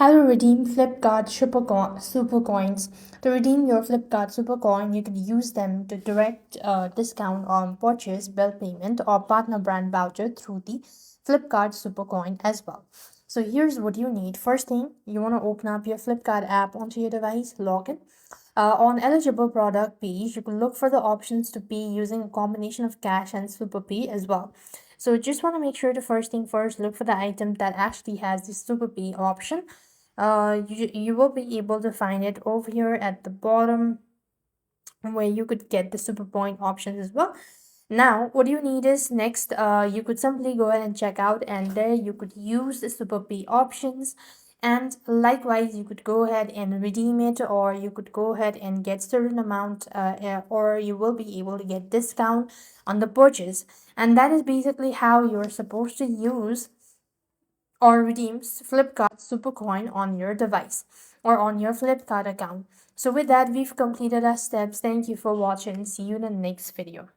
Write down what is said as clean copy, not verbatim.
How to redeem Flipkart SuperCoins. To redeem your Flipkart SuperCoin, you can use them to direct discount on purchase, bill payment, or partner brand voucher through the Flipkart SuperCoin as well. So here's what you need. First thing, you want to open up your Flipkart app onto your device, log in. On eligible product page, you can look for the options to pay using a combination of cash and super pay as well. So just want to make sure the first thing first, look for the item that actually has the super pay option. You will be able to find it over here at the bottom where you could get the super point options as well. Now what you need is next, you could simply go ahead and check out, and there you could use the super pay options, and likewise you could go ahead and redeem it, or you could go ahead and get certain amount, or you will be able to get discount on the purchase. And that is basically how you're supposed to use or redeem Flipkart SuperCoin on your device or on your Flipkart account. So with that, we've completed our steps. Thank you for watching. See you in the next video.